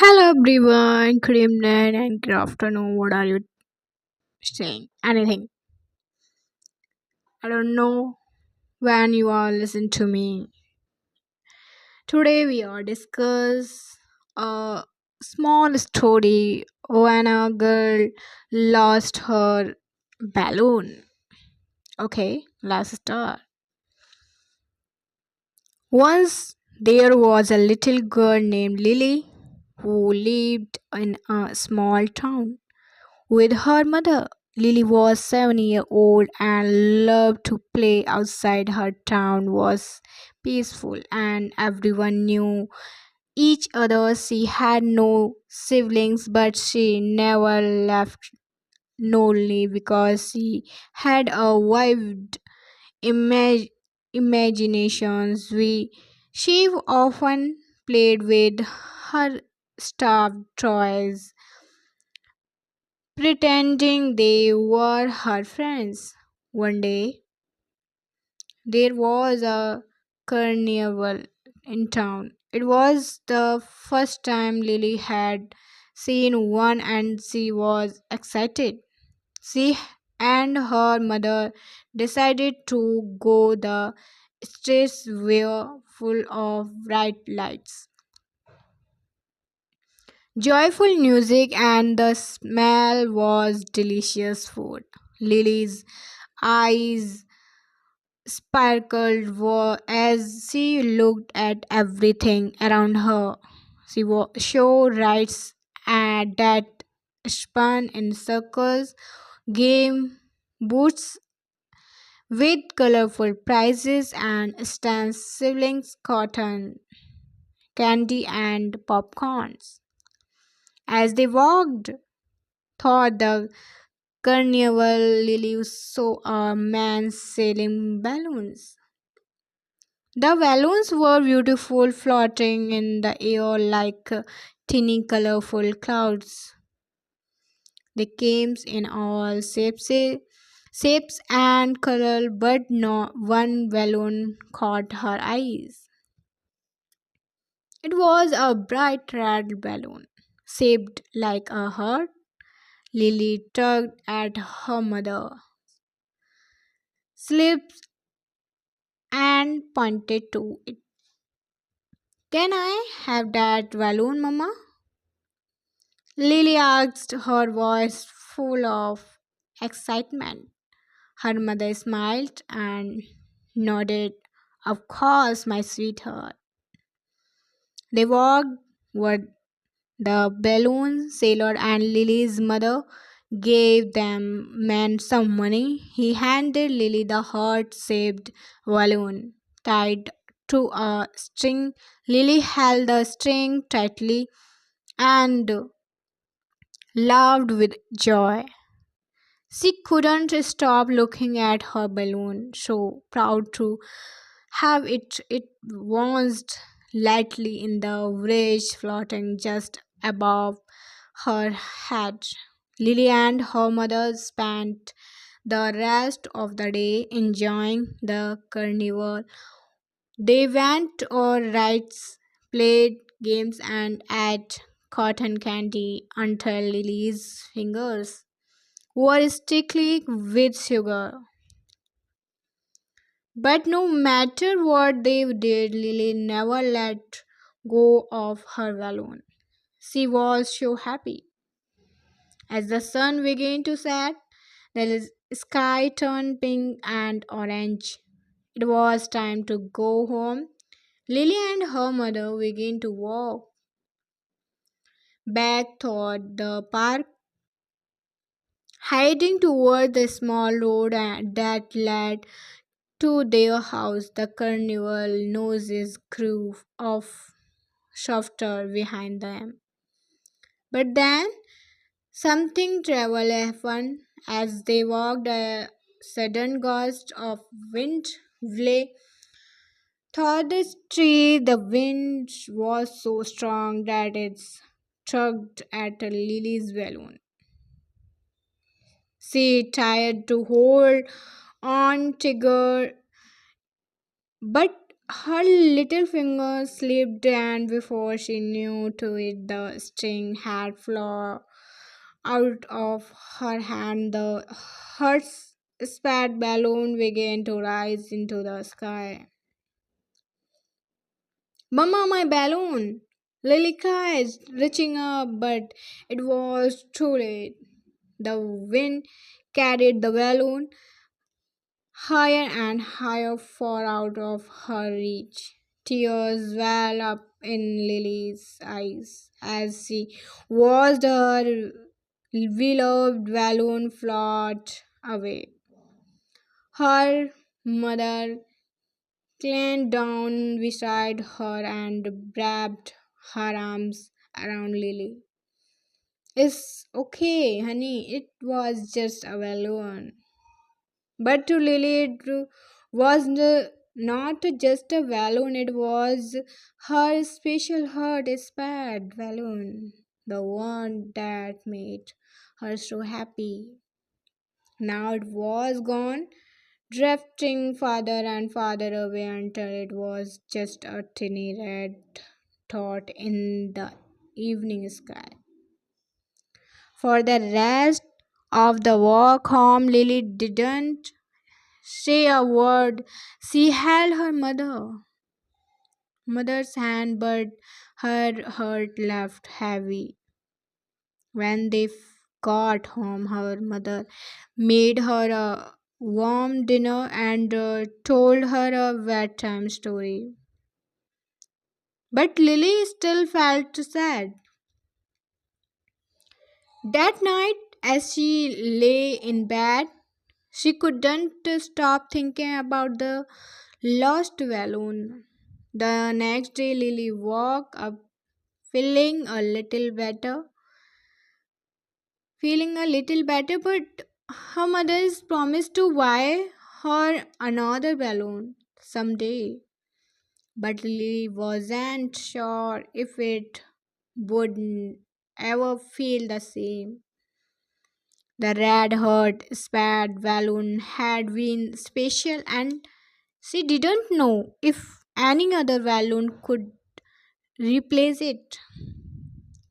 Hello everyone, good evening and good afternoon. What are you saying? Anything? I don't know when you are listening to me. Today we are discuss a small story when a girl lost her balloon. Okay, let's start. Once there was a little girl named Lily who lived in a small town with her mother. Lily was 7 years old and loved to play outside. Her town was peaceful and everyone knew each other. She had no siblings, but she never left lonely because she had a wide imag- imaginations. She often played with her stuffed toys pretending they were her friends. One day, there was a carnival in town. It was the first time Lily had seen one and she was excited. She and her mother decided to go. The streets were full of bright lights, joyful music, and the smell was delicious food. Lily's eyes sparkled as she looked at everything around her. She saw rides that spun in circles, game booths with colorful prizes, and stands siblings, cotton candy, and popcorns. As they walked through the carnival, Lily saw a man selling balloons. The balloons were beautiful, floating in the air like tiny colorful clouds. They came in all shapes and color, but no one balloon caught her eyes. It was a bright red balloon, shaped like a heart. Lily tugged at her mother, slipped and pointed to it. Can I have that balloon, Mama? Lily asked, her voice full of excitement. Her mother smiled and nodded. Of course, my sweetheart. They walked with the balloon sailor and Lily's mother gave them man some money. He handed Lily the heart-shaped balloon tied to a string. Lily held the string tightly and laughed with joy. She couldn't stop looking at her balloon, so proud to have it bounced lightly in the breeze floating just above her head. Lily and her mother spent the rest of the day enjoying the carnival. They went on rides, played games, and ate cotton candy until Lily's fingers were sticky with sugar. But no matter what they did, Lily never let go of her balloon. She was so happy. As the sun began to set, the sky turned pink and orange. It was time to go home. Lily and her mother began to walk back toward the park, heading toward the small road that led to their house. The carnival noises grew of softer behind them. But then something terrible happened as they walked. A sudden gust of wind blew through the tree. The wind was so strong that it tugged at Lily's balloon. She tried to hold on tiger, but Her little finger slipped, and before she knew to it, the string had flown out of her hand. Her spat balloon began to rise into the sky. Mama, my balloon! Lily cried, reaching up, but it was too late. The wind carried the balloon higher and higher, far out of her reach. Tears well up in Lily's eyes as she watched her beloved balloon float away. Her mother climbed down beside her and wrapped her arms around Lily. It's okay, honey, it was just a balloon. But to Lily, it was not just a balloon, it was her special heart inspired balloon. The one that made her so happy. Now it was gone, drifting farther and farther away until it was just a tiny red dot in the evening sky. For the rest of the walk home, Lily didn't say a word. She held her mother's hand, but her heart left heavy. When they got home, her mother made her a warm dinner and told her a bedtime story. But Lily still felt sad. That night, as she lay in bed, she couldn't stop thinking about the lost balloon. The next day, Lily woke up feeling a little better, but her mother's promised to buy her another balloon someday. But Lily wasn't sure if it would ever feel the same. The red heart spad balloon had been special, and she didn't know if any other balloon could replace it.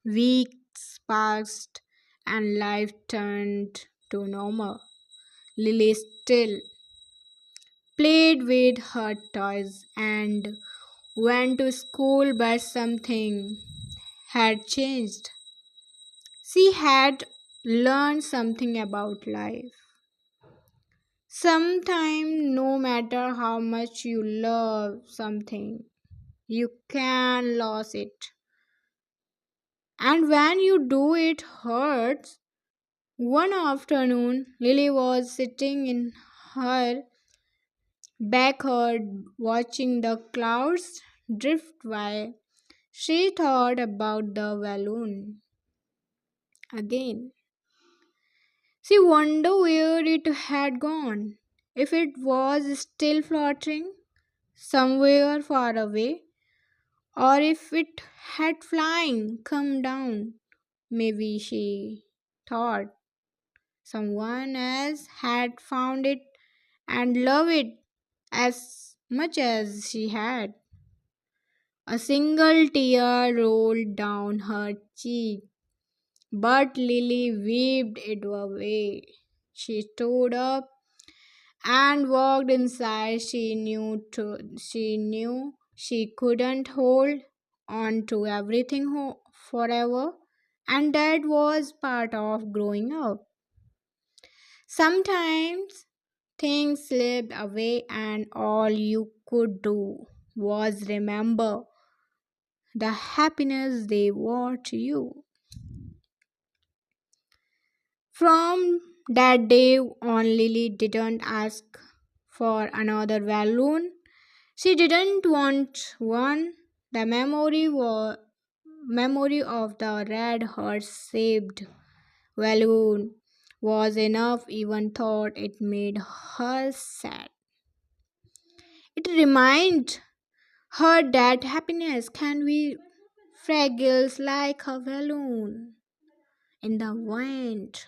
Weeks passed and life turned to normal. Lily still played with her toys and went to school, but something had changed. She had learned something about life. Sometimes, no matter how much you love something, you can lose it. And when you do, it hurts. One afternoon, Lily was sitting in her backyard watching the clouds drift by. She thought about the balloon again. She wondered where it had gone. If it was still floating somewhere far away, or if it had flying come down. Maybe she thought someone else had found it and loved it as much as she had. A single tear rolled down her cheek, but Lily wiped it away. She stood up and walked inside. She knew she couldn't hold on to everything forever, and that was part of growing up. Sometimes things slipped away, and all you could do was remember the happiness they brought you. From that day on, Lily didn't ask for another balloon. She didn't want one. The memory of the red heart shaped balloon was enough, even thought it made her sad. It reminded her that happiness can be fragile like a balloon in the wind,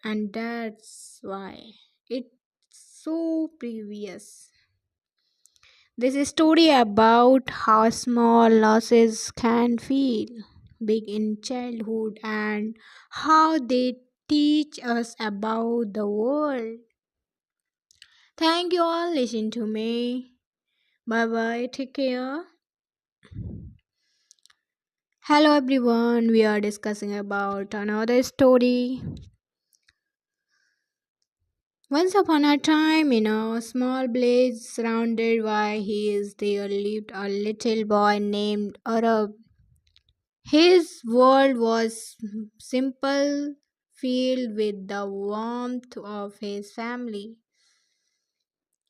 and that's why it's so precious. This is a story about how small losses can feel big in childhood and how they teach us about the world. Thank you all listening to me. Bye bye. Take care. Hello everyone. We are discussing about another story. Once upon a time, in a small village surrounded by hills, there lived a little boy named Arab. His world was simple, filled with the warmth of his family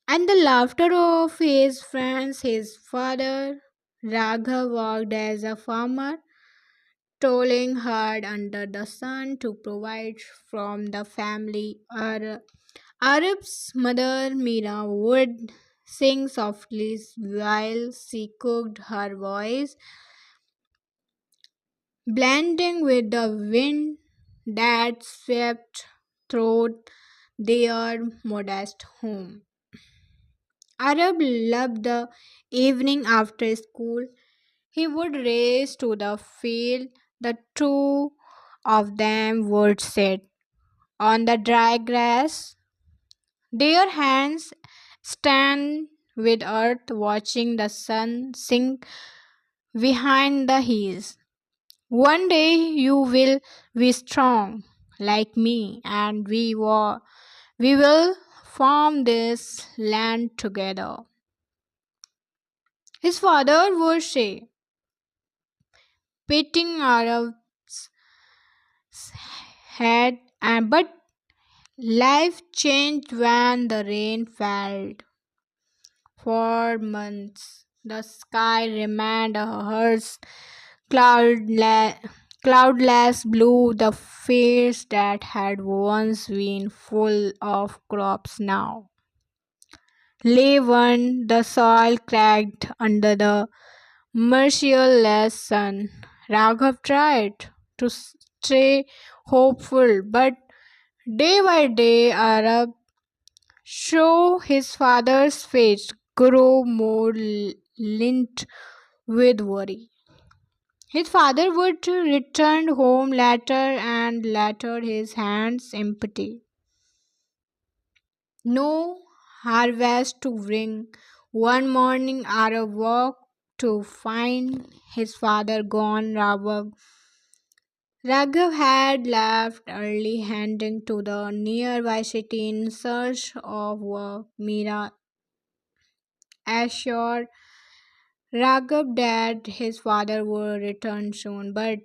and the laughter of his friends. His father, Raghav, worked as a farmer, toiling hard under the sun to provide from the family. Arab's mother, Mira, would sing softly while she cooked, her voice blending with the wind that swept through their modest home. Arab loved the evening after school. He would race to the field. The two of them would sit on the dry grass, their hands stand with earth, watching the sun sink behind the hills. One day you will be strong like me, and we will farm this land together. His father would say, patting Arab's head, and but life changed when the rain fell. For months, the sky remained a hearse cloudless, cloudless blue. The fields that had once been full of crops now lay one, the soil cracked under the merciless sun. Raghav tried to stay hopeful, but day by day, Arab saw his father's face grow more lined with worry. His father would return home later and later, his hands empty. No harvest to bring. One morning, Arab woke to find his father gone. Raghav had left early, heading to the nearby city in search of work. Mira assured Raghav that his father would return soon, but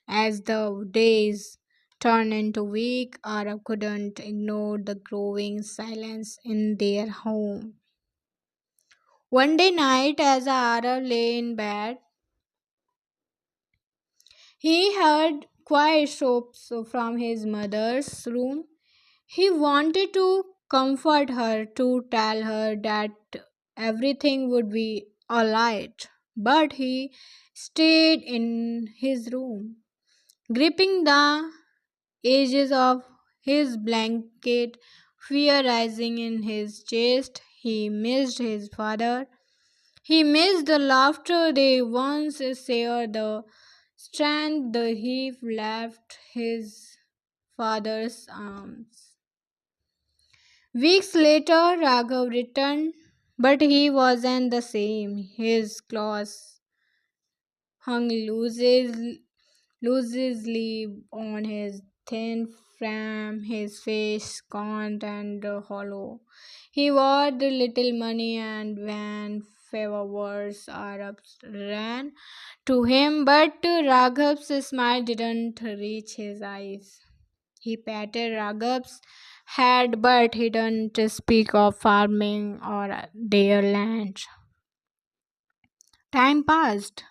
as the days turned into weeks, Arab couldn't ignore the growing silence in their home. One day night, as Arab lay in bed, he heard quiet sobs from his mother's room. He wanted to comfort her, to tell her that everything would be alright, but he stayed in his room, gripping the edges of his blanket, fear rising in his chest. He missed his father. He missed the laughter they once shared, the strength the he left his father's arms. Weeks later, Raghav returned, but he wasn't the same. His clothes hung loosely on his thin frame, his face gaunt and hollow. He wore the little money, and when favors Arabs ran to him, but Raghav's smile didn't reach his eyes. He patted Raghav's head, but he didn't speak of farming or their land. Time passed,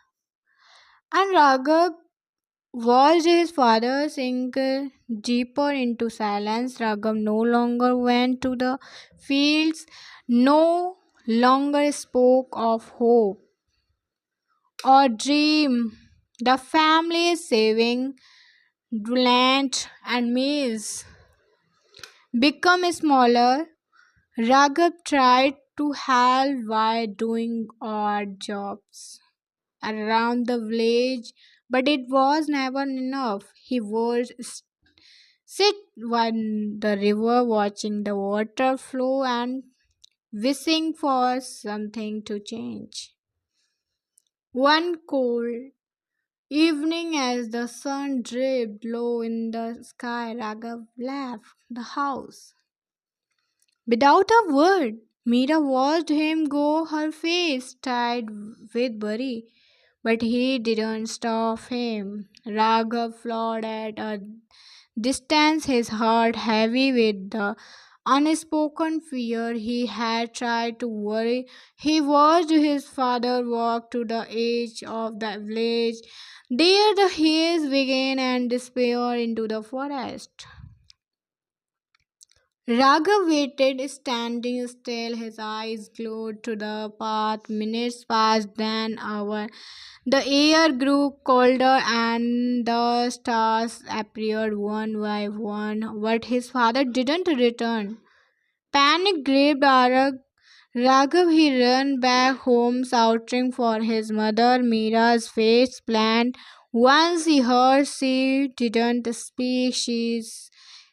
and Raghav watched his father sink deeper into silence. Raghav no longer went to the fields, no longer spoke of hope or dream. The family saving land and meals become smaller. Raghav tried to help while doing odd jobs around the village, but it was never enough. He would sit by the river watching the water flow and wishing for something to change. One cold evening, as the sun dripped low in the sky, Raghav left the house. Without a word, Meera watched him go, her face tied with worry. But he didn't stop him. Raghav followed at a distance, his heart heavy with the unspoken fear he had tried to worry. He watched his father walk to the edge of the village. There the haze began and disappeared into the forest. Raghav waited, standing still, his eyes glued to the path. Minutes passed, then hour. The air grew colder and the stars appeared one by one, but his father didn't return. Panic gripped Raghav. He ran back home, shouting for his mother. Mira's face planned. Once he heard she didn't speak,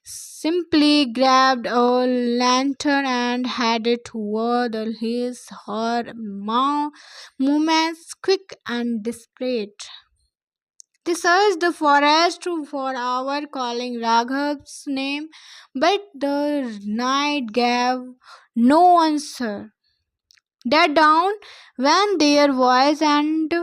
simply grabbed a lantern and headed toward the hills, her movements quick and discreet. They searched the forest for hours, calling Raghav's name, but the night gave no answer. They down when their voice and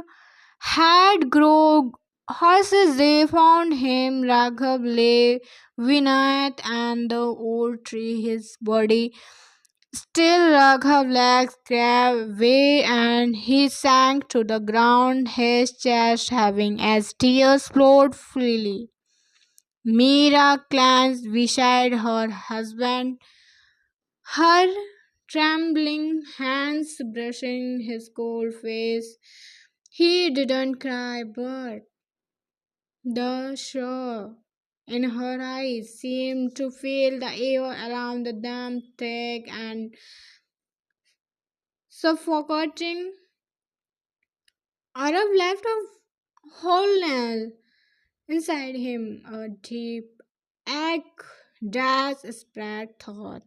had grown horses. They found him. Raghav lay beneath and the old tree, his body still. Raghav's legs gave way and he sank to the ground, his chest heaving as tears flowed freely. Meera clenched beside her husband, her trembling hands brushing his cold face. He didn't cry, but the shore in her eyes seemed to feel the air around them thick and suffocating. Arab left a hole inside him, a deep ache that spread thought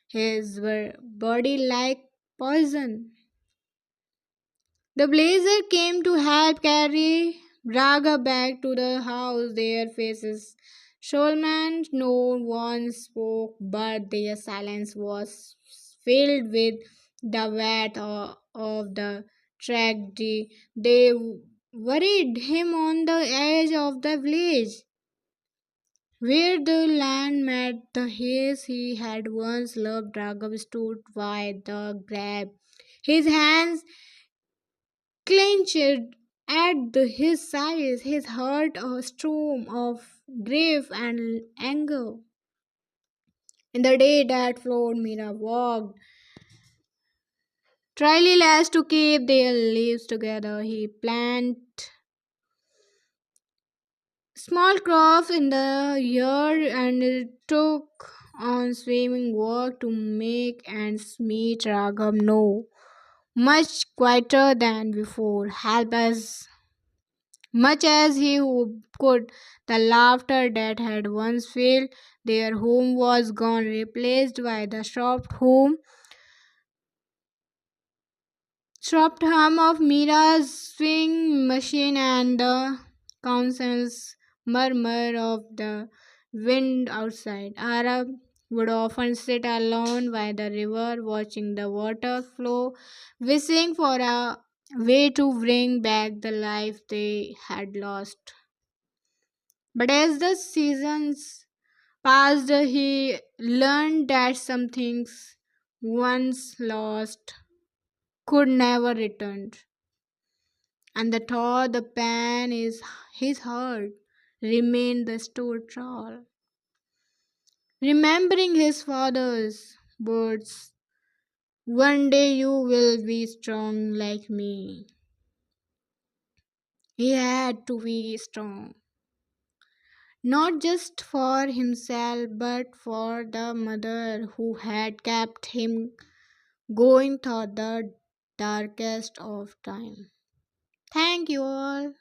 his body like poison. The blazer came to help carry Braga back to the house. Their faces Solomon, no one spoke, but their silence was filled with the weight of the tragedy. They worried him on the edge of the village, where the land met the hills he had once loved. Raghav stood by the grave, his hands clenched his sides, his heart a storm of grief and anger. In the day that followed, Mira walked tirelessly to keep their lives together. He planted small crops in the yard and took on swimming work to make ends meet. Raghav no much quieter than before, help as much as he could. The laughter that had once filled their home was gone, replaced by the soft hum of Mira's swing machine and the council's murmur of the wind outside. Arab would often sit alone by the river, watching the water flow, wishing for a way to bring back the life they had lost. But as the seasons passed, he learned that some things once lost could never return. And the thought, the pain is his heart, remained the stored troll. Remembering his father's words, one day you will be strong like me. He had to be strong, not just for himself, but for the mother who had kept him going through the darkest of time. Thank you all.